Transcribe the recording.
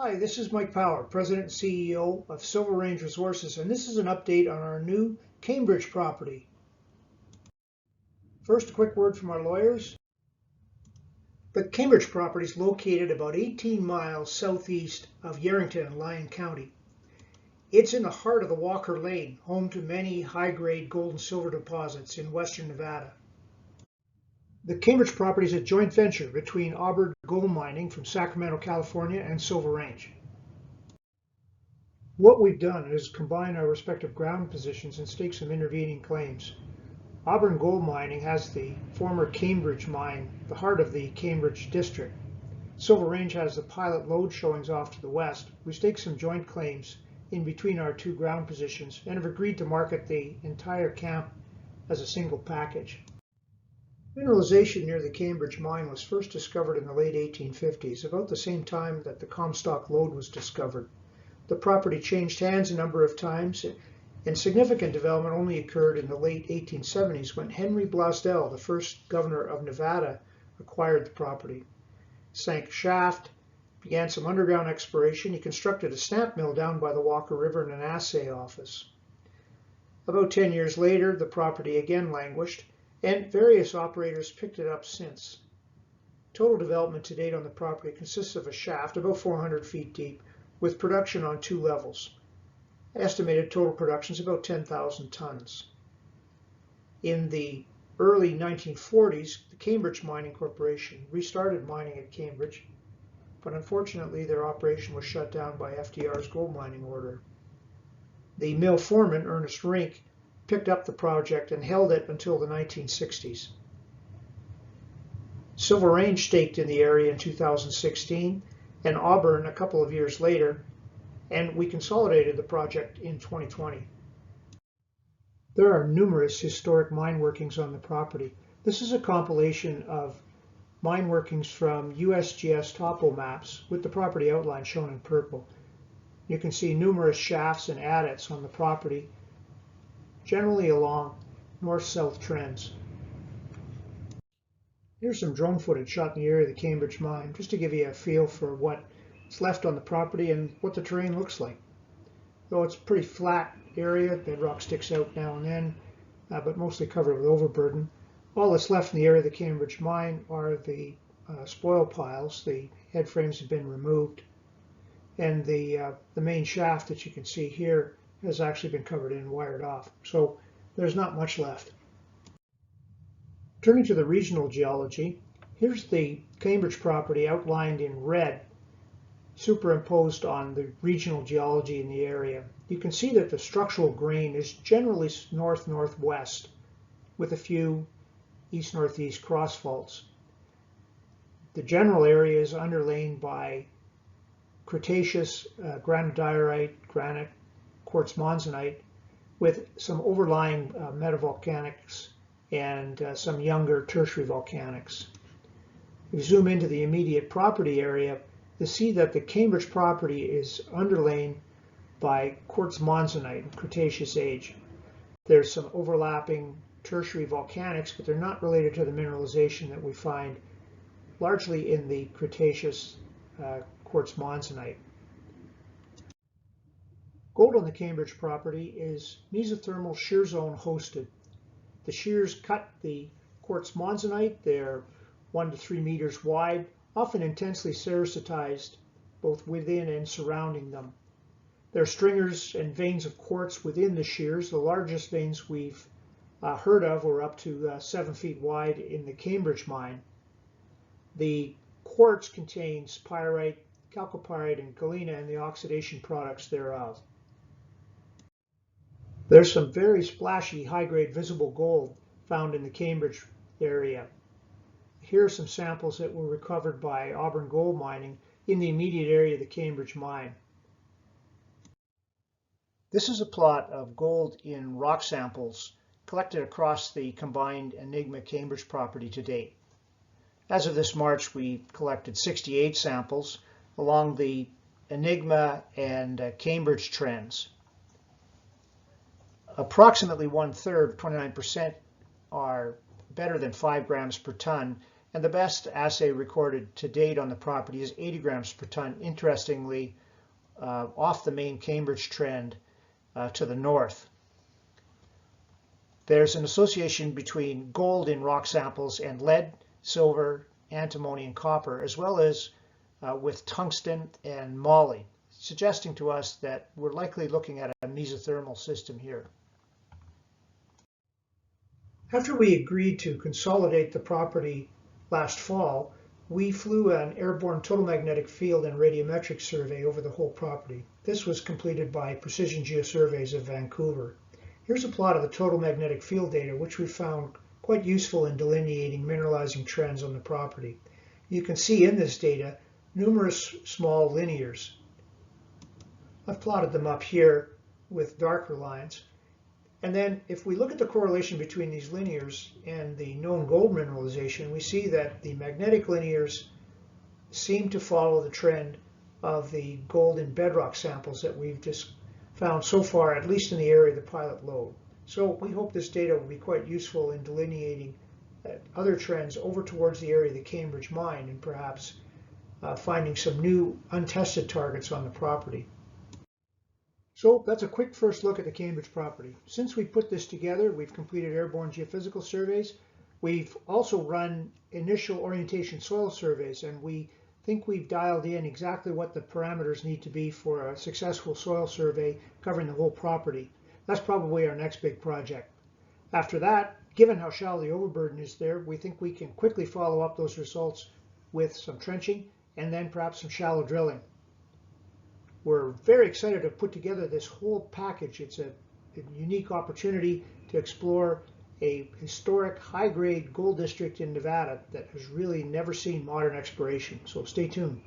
Hi, this is Mike Power, President and CEO of Silver Range Resources, and this is an update on our new Cambridge property. First, a quick word from our lawyers. The Cambridge property is located about 18 miles southeast of Yerington in Lyon County. It's in the heart of the Walker Lane, home to many high-grade gold and silver deposits in western Nevada. The Cambridge property is a joint venture between Auburn Gold Mining from Sacramento, California, and Silver Range. What we've done is combine our respective ground positions and stake some intervening claims. Auburn Gold Mining has the former Cambridge mine, the heart of the Cambridge district. Silver Range has the pilot lode showings off to the west. We staked some joint claims in between our two ground positions and have agreed to market the entire camp as a single package. Mineralization near the Cambridge mine was first discovered in the late 1850s, about the same time that the Comstock lode was discovered. The property changed hands a number of times, and significant development only occurred in the late 1870s when Henry Blasdell, the first governor of Nevada, acquired the property. Sank a shaft, began some underground exploration. He constructed a stamp mill down by the Walker River and an assay office. About 10 years later, the property again languished, and various operators picked it up since. Total development to date on the property consists of a shaft about 400 feet deep with production on 2 levels. Estimated total production is about 10,000 tons. In the early 1940s, the Cambridge Mining Corporation restarted mining at Cambridge, but unfortunately their operation was shut down by FDR's gold mining order. The mill foreman, Ernest Rink, picked up the project and held it until the 1960s. Silver Range staked in the area in 2016 and Auburn a couple of years later, and we consolidated the project in 2020. There are numerous historic mine workings on the property. This is a compilation of mine workings from USGS topo maps with the property outline shown in purple. You can see numerous shafts and adits on the property, generally along north-south trends. Here's some drone footage shot in the area of the Cambridge mine, just to give you a feel for what's left on the property and what the terrain looks like. Though it's a pretty flat area, bedrock sticks out now and then, but mostly covered with overburden. All that's left in the area of the Cambridge mine are the spoil piles. The head frames have been removed, and the main shaft that you can see here has actually been covered in and wired off. So there's not much left. Turning to the regional geology, here's the Cambridge property outlined in red, superimposed on the regional geology in the area. You can see that the structural grain is generally north-northwest with a few east-northeast cross faults. The general area is underlain by Cretaceous granodiorite, granite, quartz monzonite, with some overlying metavolcanics and some younger tertiary volcanics. If you zoom into the immediate property area, you see that the Cambridge property is underlain by quartz monzonite, Cretaceous age. There's some overlapping tertiary volcanics, but they're not related to the mineralization that we find largely in the Cretaceous quartz monzonite. Gold on the Cambridge property is mesothermal shear zone hosted. The shears cut the quartz monzonite. They're 1 to 3 meters wide, often intensely cerussitized both within and surrounding them. There are stringers and veins of quartz within the shears. The largest veins we've heard of were up to 7 feet wide in the Cambridge mine. The quartz contains pyrite, chalcopyrite, and galena and the oxidation products thereof. There's some very splashy high-grade visible gold found in the Cambridge area. Here are some samples that were recovered by Auburn Gold Mining in the immediate area of the Cambridge mine. This is a plot of gold in rock samples collected across the combined Enigma Cambridge property to date. As of this March, we collected 68 samples along the Enigma and Cambridge trends. Approximately 1/3, 29%, are better than 5 grams per ton, And the best assay recorded to date on the property is 80 grams per ton, interestingly, off the main Cambridge trend to the north. There's an association between gold in rock samples and lead, silver, antimony, and copper, as well as with tungsten and moly, suggesting to us that we're likely looking at a mesothermal system here. After we agreed to consolidate the property last fall, we flew an airborne total magnetic field and radiometric survey over the whole property. This was completed by Precision Geosurveys of Vancouver. Here's a plot of the total magnetic field data, which we found quite useful in delineating mineralizing trends on the property. You can see in this data numerous small linears. I've plotted them up here with darker lines. And then if we look at the correlation between these linears and the known gold mineralization, we see that the magnetic linears seem to follow the trend of the gold in bedrock samples that we've just found so far, at least in the area of the pilot lobe. So we hope this data will be quite useful in delineating other trends over towards the area of the Cambridge mine and perhaps finding some new untested targets on the property. So that's a quick first look at the Cambridge property. Since we put this together, we've completed airborne geophysical surveys. We've also run initial orientation soil surveys, and we think we've dialed in exactly what the parameters need to be for a successful soil survey covering the whole property. That's probably our next big project. After that, given how shallow the overburden is there, we think we can quickly follow up those results with some trenching and then perhaps some shallow drilling. We're very excited to put together this whole package. It's a unique opportunity to explore a historic high-grade gold district in Nevada that has really never seen modern exploration. So stay tuned.